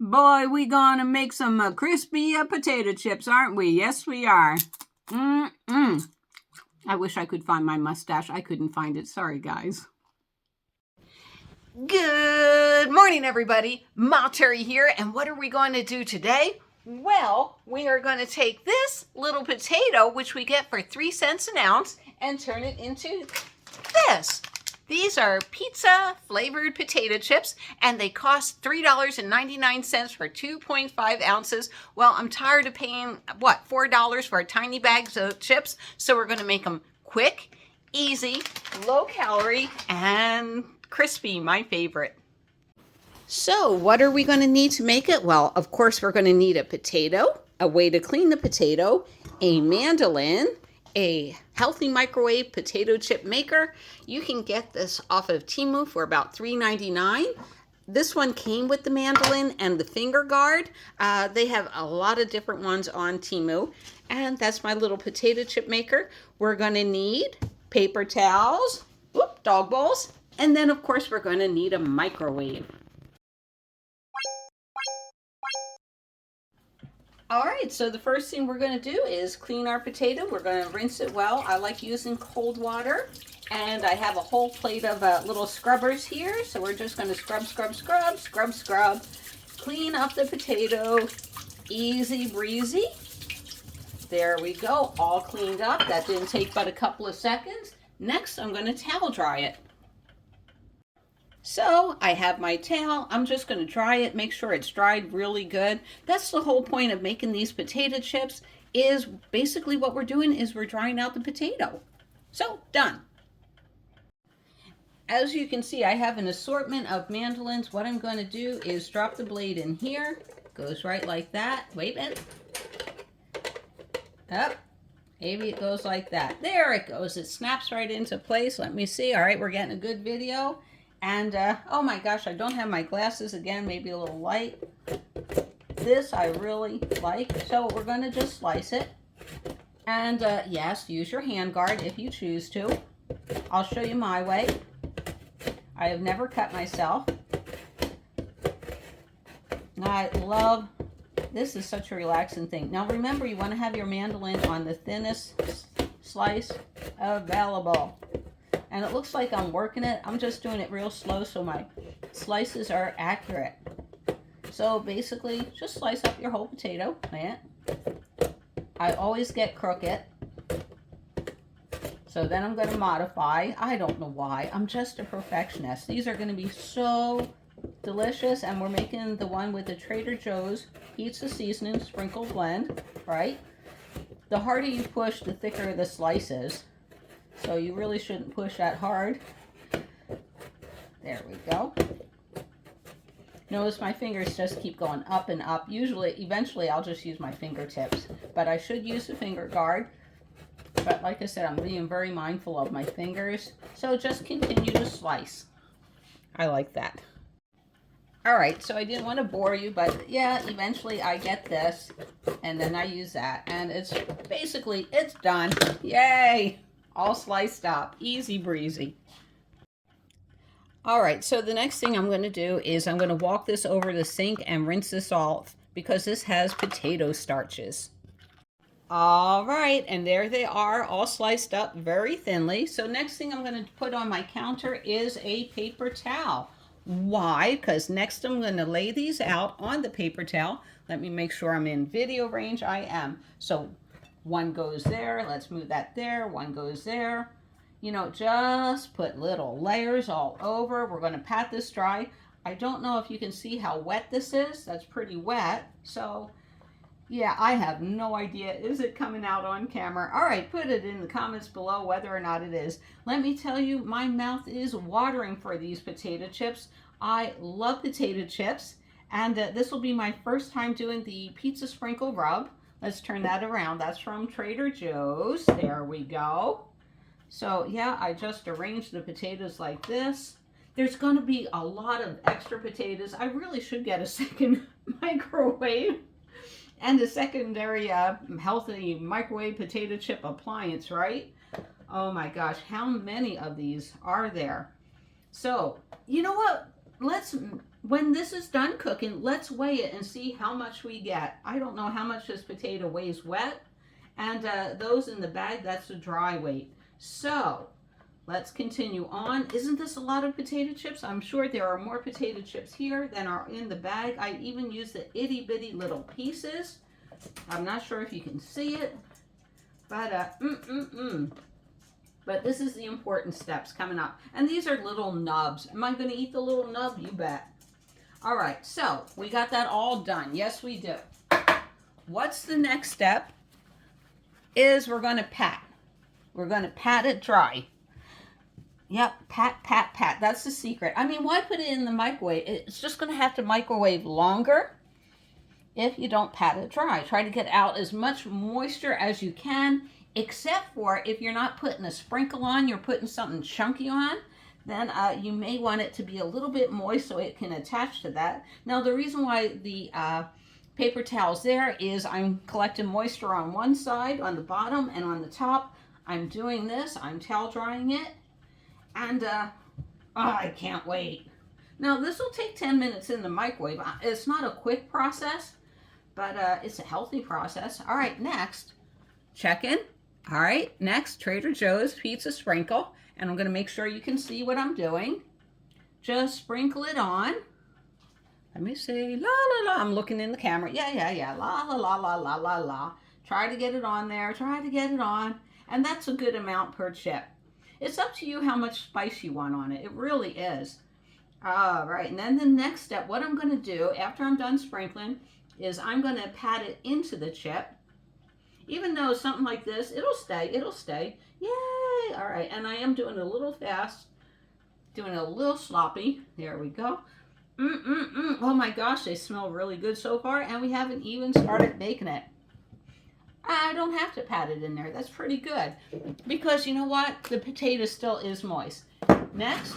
Boy, we gonna make some crispy potato chips, aren't we? Yes, we are. Mm-mm. I wish I could find my mustache. I couldn't find it. Sorry, guys. Good morning, everybody. Ma Terry here, and what are we going to do today? Well, we are going to take this little potato, which we get for 3 cents an ounce, and turn it into this. These are pizza flavored potato chips, and they cost $3.99 for 2.5 ounces. Well, I'm tired of paying, $4 for a tiny bag of chips, so we're going to make them quick, easy, low calorie, and crispy, my favorite. So what are we going to need to make it? Well, of course, we're going to need a potato, a way to clean the potato, a mandolin, a healthy microwave potato chip maker. You can get this off of Temu for about $3.99. This one came with the mandolin and the finger guard. They have a lot of different ones on Temu. And that's my little potato chip maker. We're going to need paper towels, dog bowls, and then of course we're going to need a microwave. All right, so the first thing we're going to do is clean our potato. We're going to rinse it well. I like using cold water, and I have a whole plate of little scrubbers here. So we're just going to scrub. Clean up the potato, easy breezy. There we go, all cleaned up. That didn't take but a couple of seconds. Next, I'm going to towel dry it. So I have my towel. I'm just going to dry it, make sure it's dried really good. That's the whole point of making these potato chips, is basically what we're doing is we're drying out the potato. So done. As you can see, I have an assortment of mandolins. What I'm going to do is drop the blade in here. Goes right like that. Wait a minute. Up. Maybe it goes like that. There it goes. It snaps right into place. Let me see. All right, we're getting a good video. And, oh my gosh, I don't have my glasses again, maybe a little light. This I really like. So we're going to just slice it. And, yes, use your hand guard if you choose to. I'll show you my way. I have never cut myself. I love, this is such a relaxing thing. Now remember, you want to have your mandolin on the thinnest slice available. And it looks like I'm working it. I'm just doing it real slow so my slices are accurate. So basically, just slice up your whole potato. I always get crooked. So then I'm going to modify. I don't know why. I'm just a perfectionist. These are going to be so delicious. And we're making the one with the Trader Joe's pizza seasoning sprinkle blend, right? The harder you push, the thicker the slice is. So you really shouldn't push that hard. There we go. Notice my fingers just keep going up and up. Eventually I'll just use my fingertips, but I should use the finger guard. But like I said, I'm being very mindful of my fingers. So just continue to slice. I like that. All right, so I didn't want to bore you, but yeah, eventually I get this and then I use that. And it's done. Yay! All sliced up, easy breezy. All right, so the next thing I'm going to do is I'm going to walk this over the sink and rinse this off because this has potato starches. All right, and there they are, all sliced up very thinly. So next thing I'm going to put on my counter is a paper towel. Why? Because next I'm going to lay these out on the paper towel. Let me make sure I'm in video range. I am. So one goes there. Let's move that there. One goes there. You know, just put little layers all over. We're going to pat this dry. I don't know if you can see how wet this is. That's pretty wet. So, yeah, I have no idea. Is it coming out on camera? All right, put it in the comments below whether or not it is. Let me tell you, my mouth is watering for these potato chips. I love potato chips. And this will be my first time doing the pizza sprinkle rub. Let's turn that around. That's from Trader Joe's. There we go. So yeah, I just arranged the potatoes like this. There's going to be a lot of extra potatoes. I really should get a second microwave and a secondary healthy microwave potato chip appliance, right? Oh my gosh, how many of these are there? So, you know what? Let's when this is done cooking, let's weigh it and see how much we get. I don't know how much this potato weighs wet, and those in the bag, that's the dry weight. So let's continue on. Isn't this a lot of potato chips? I'm sure there are more potato chips here than are in the bag. I even used the itty bitty little pieces. I'm not sure if you can see it, but But this is the important steps coming up. And these are little nubs. Am I going to eat the little nub? You bet. All right, so we got that all done. Yes, we do. What's the next step? Is we're going to pat. We're going to pat it dry. Yep, pat, pat, pat. That's the secret. I mean, why put it in the microwave? It's just going to have to microwave longer if you don't pat it dry. Try to get out as much moisture as you can, except for if you're not putting a sprinkle on, you're putting something chunky on, then you may want it to be a little bit moist so it can attach to that. Now, the reason why the paper towel's there is I'm collecting moisture on one side, on the bottom, and on the top. I'm doing this. I'm towel drying it. And I can't wait. Now, this will take 10 minutes in the microwave. It's not a quick process, but it's a healthy process. All right, next, check-in. All right, next, Trader Joe's pizza sprinkle. And I'm going to make sure you can see what I'm doing. Just sprinkle it on. Let me see. La, la, la. I'm looking in the camera. Yeah. La, la, la, la, la, la, la. Try to get it on there. Try to get it on. And that's a good amount per chip. It's up to you how much spice you want on it. It really is. All right. And then the next step, what I'm going to do after I'm done sprinkling is I'm going to pat it into the chip. Even though something like this, it'll stay. It'll stay. Yay! All right, and I am doing it a little fast, doing it a little sloppy. There we go. Oh my gosh, they smell really good so far, and we haven't even started baking it. I don't have to pat it in there. That's pretty good, because you know what? The potato still is moist. Next,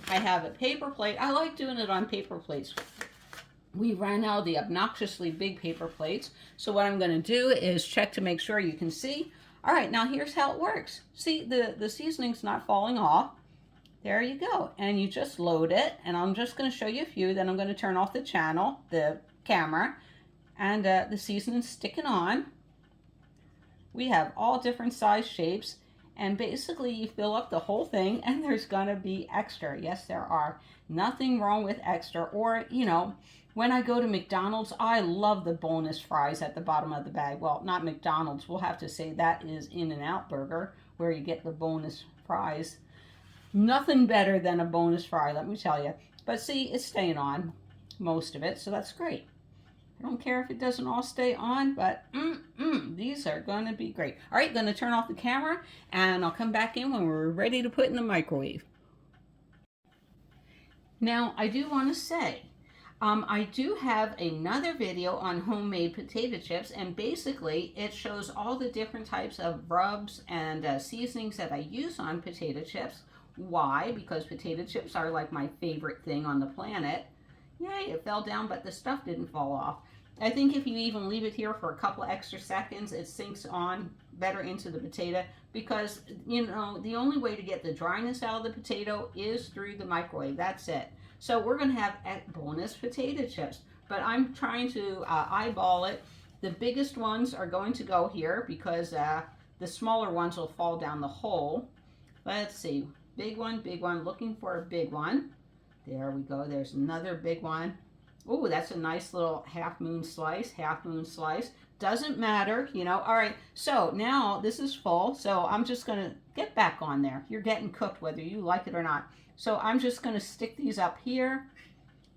I have a paper plate. I like doing it on paper plates. We ran out of the obnoxiously big paper plates, so what I'm going to do is check to make sure you can see. All right, now here's how it works. See, the seasoning's not falling off. There you go. And you just load it, and I'm just going to show you a few, then I'm going to turn off the channel, the camera, and the seasoning's sticking on. We have all different size shapes, and basically you fill up the whole thing, and there's going to be extra. Yes, there are. Nothing wrong with extra, or, you know, when I go to McDonald's, I love the bonus fries at the bottom of the bag. Well, not McDonald's. We'll have to say that is In-N-Out Burger, where you get the bonus fries. Nothing better than a bonus fry, let me tell you. But see, it's staying on, most of it, so that's great. I don't care if it doesn't all stay on, but these are going to be great. All right, going to turn off the camera, and I'll come back in when we're ready to put in the microwave. Now, I do want to say, I do have another video on homemade potato chips, and basically it shows all the different types of rubs and seasonings that I use on potato chips. Why? Because potato chips are like my favorite thing on the planet. Yay, it fell down, but the stuff didn't fall off. I think if you even leave it here for a couple extra seconds, it sinks on better into the potato, because, you know, the only way to get the dryness out of the potato is through the microwave. That's it. So we're going to have bonus potato chips, but I'm trying to eyeball it. The biggest ones are going to go here because the smaller ones will fall down the hole. Let's see. Big one, looking for a big one. There we go. There's another big one. Oh, that's a nice little half moon slice. Doesn't matter, you know. All right, so now this is full, so I'm just going to get back on there. You're getting cooked whether you like it or not. So I'm just going to stick these up here.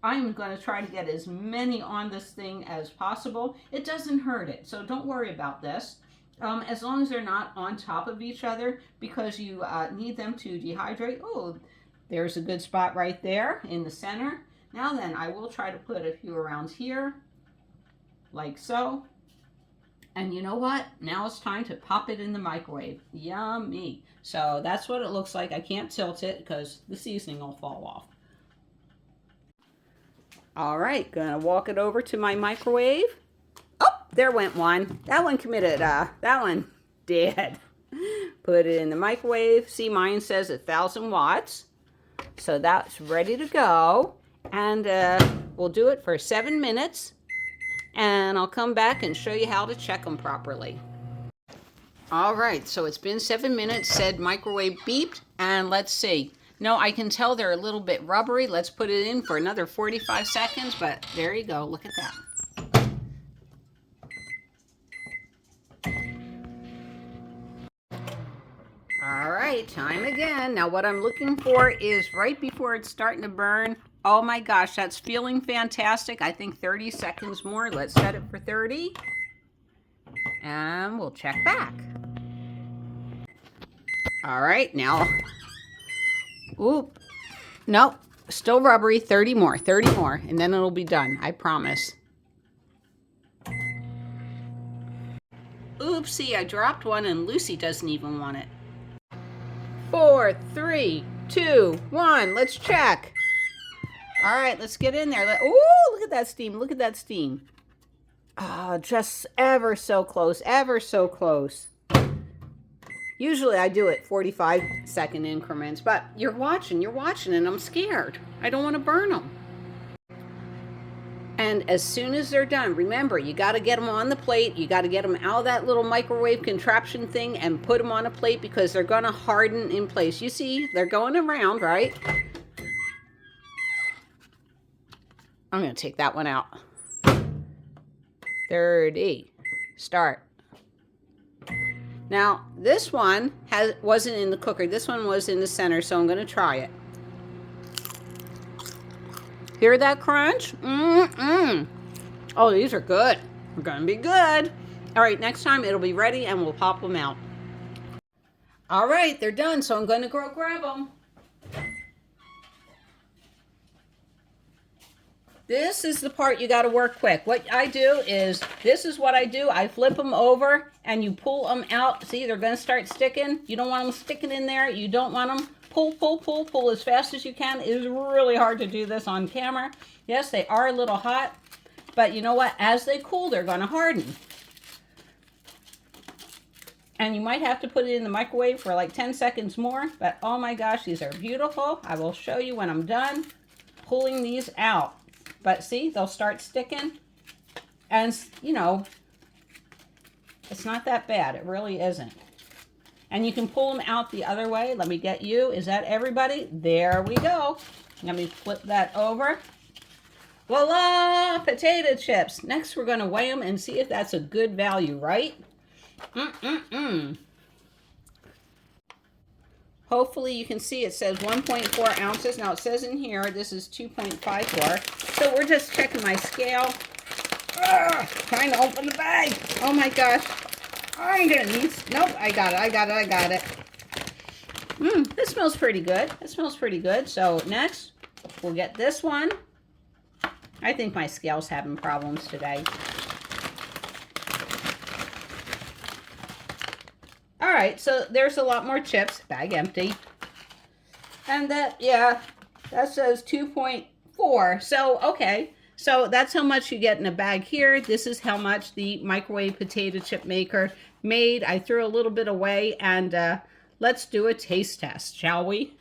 I'm going to try to get as many on this thing as possible. It doesn't hurt it, so don't worry about this. As long as they're not on top of each other, because you need them to dehydrate. Oh, there's a good spot right there in the center. Now then, I will try to put a few around here, like so. And you know what? Now it's time to pop it in the microwave. Yummy. So that's what it looks like. I can't tilt it because the seasoning will fall off. All right, gonna walk it over to my microwave. Oh, there went one. That one committed, that one did. Put it in the microwave. See, mine says 1,000 watts. So that's ready to go. And we'll do it for 7 minutes. And I'll come back and show you how to check them properly. All right, so it's been 7 minutes, said microwave beeped, and let's see. No, I can tell they're a little bit rubbery. Let's put it in for another 45 seconds, but there you go. Look at that. All right, time again. Now what I'm looking for is right before it's starting to burn. Oh my gosh, that's feeling fantastic. I think 30 seconds more. Let's set it for 30. And we'll check back. All right, now. Oop. Nope, still rubbery. 30 more, and then it'll be done. I promise. Oopsie, I dropped one and Lucy doesn't even want it. 4, 3, 2, 1. Let's check. All right, let's get in there. Ooh, look at that steam. Look at that steam. Oh, just ever so close. Ever so close. Usually I do it 45-second increments, but you're watching, and I'm scared. I don't want to burn them. And as soon as they're done, remember, you got to get them on the plate. You got to get them out of that little microwave contraption thing and put them on a plate because they're going to harden in place. You see, they're going around, right? I'm going to take that one out. 30. Start. Now, this one wasn't in the cooker. This one was in the center, so I'm going to try it. Hear that crunch? Oh, these are good. They're going to be good. All right, next time it'll be ready and we'll pop them out. All right, they're done, so I'm going to go grab them. This is the part you got to work quick. What I do is, this is what I do. I flip them over and you pull them out. See, they're going to start sticking. You don't want them sticking in there. You don't want them. Pull, pull, pull, pull as fast as you can. It is really hard to do this on camera. Yes, they are a little hot, but you know what? As they cool, they're going to harden. And you might have to put it in the microwave for like 10 seconds more, but oh my gosh, these are beautiful. I will show you when I'm done pulling these out. But see, they'll start sticking. And, you know, it's not that bad. It really isn't. And you can pull them out the other way. Let me get you. Is that everybody? There we go. Let me flip that over. Voila! Potato chips. Next, we're going to weigh them and see if that's a good value, right? Hopefully you can see it says 1.4 ounces. Now it says in here this is 2.54. So we're just checking my scale. Trying to open the bag. Oh my gosh. I'm gonna need, nope, I got it. This smells pretty good. It smells pretty good. So next, we'll get this one. I think my scale's having problems today. All right, so there's a lot more chips. Bag empty. And that, yeah, that says 2.4. So, okay. So that's how much you get in a bag here. This is how much the microwave potato chip maker made. I threw a little bit away, and let's do a taste test, shall we?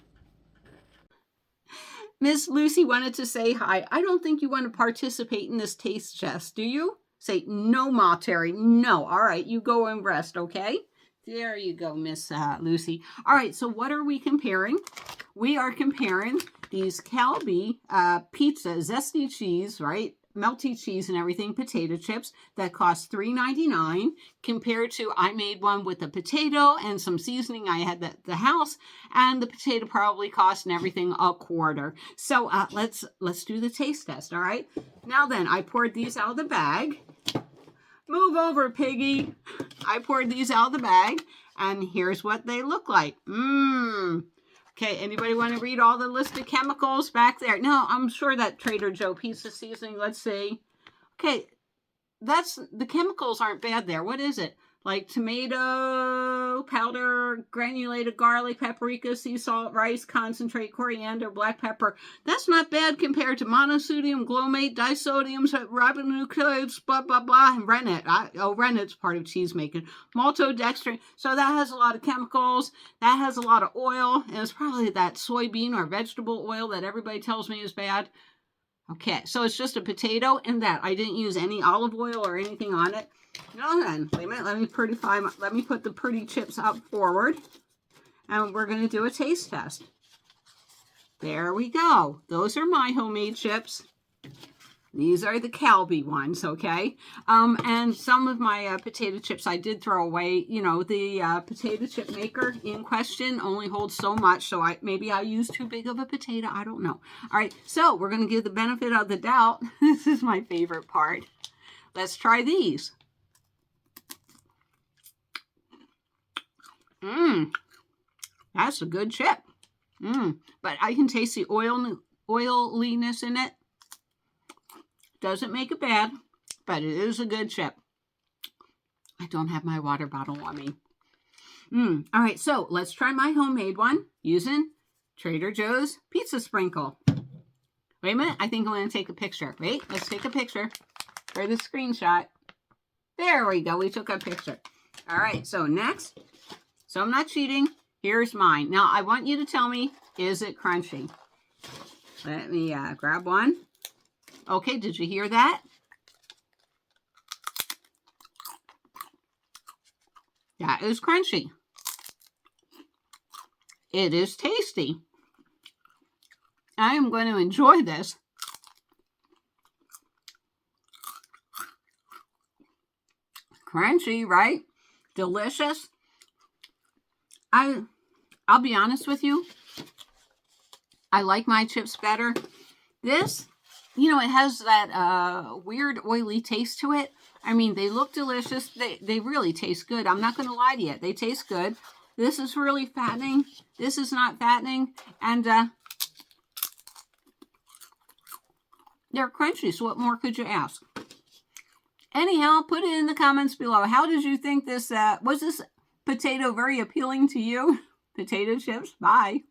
Miss Lucy wanted to say hi. I don't think you want to participate in this taste test, do you? Say, no, Ma Terry, no. All right, you go and rest, okay? There you go, Miss Lucy. All right, so what are we comparing? We are comparing these Calbee pizza, zesty cheese, right? Melty cheese and everything, potato chips that cost $3.99 compared to I made one with a potato and some seasoning I had at the house, and the potato probably cost and everything $1.25. So let's do the taste test, all right? Now then, I poured these out of the bag. Move over, piggy. I poured these out of the bag, and here's what they look like. Okay, anybody want to read all the list of chemicals back there? No, I'm sure that Trader Joe pizza seasoning, let's see. Okay, the chemicals aren't bad there. What is it? Like tomato powder, granulated garlic, paprika, sea salt, rice, concentrate, coriander, black pepper. That's not bad compared to monosodium glutamate, disodium, ribonucleotides, blah, blah, blah, and rennet. Rennet's part of cheese making. Maltodextrin. So that has a lot of chemicals. That has a lot of oil. And it's probably that soybean or vegetable oil that everybody tells me is bad. Okay, so it's just a potato and that. I didn't use any olive oil or anything on it. Now then, wait a minute, let me put the pretty chips up forward. And we're going to do a taste test. There we go. Those are my homemade chips. These are the Calbee ones, okay? And some of my potato chips I did throw away. You know, the potato chip maker in question only holds so much, so maybe I used too big of a potato. I don't know. All right, so we're going to give the benefit of the doubt. This is my favorite part. Let's try these. That's a good chip. But I can taste the oiliness in it. Doesn't make it bad, but it is a good chip. I don't have my water bottle on me. All right, so let's try my homemade one using Trader Joe's pizza sprinkle. Wait a minute, I think I'm going to take a picture. Wait, let's take a picture for the screenshot. There we go, we took a picture. All right, so next, so I'm not cheating. Here's mine. Now, I want you to tell me, is it crunchy? Let me grab one. Okay, did you hear that? That is crunchy. It is tasty. I am going to enjoy this. Crunchy, right? Delicious. I'll be honest with you. I like my chips better. This, you know, it has that weird oily taste to it. I mean, they look delicious. They really taste good. I'm not going to lie to you. They taste good. This is really fattening. This is not fattening. And they're crunchy. So what more could you ask? Anyhow, put it in the comments below. How did you think this, was this potato very appealing to you? Potato chips. Bye.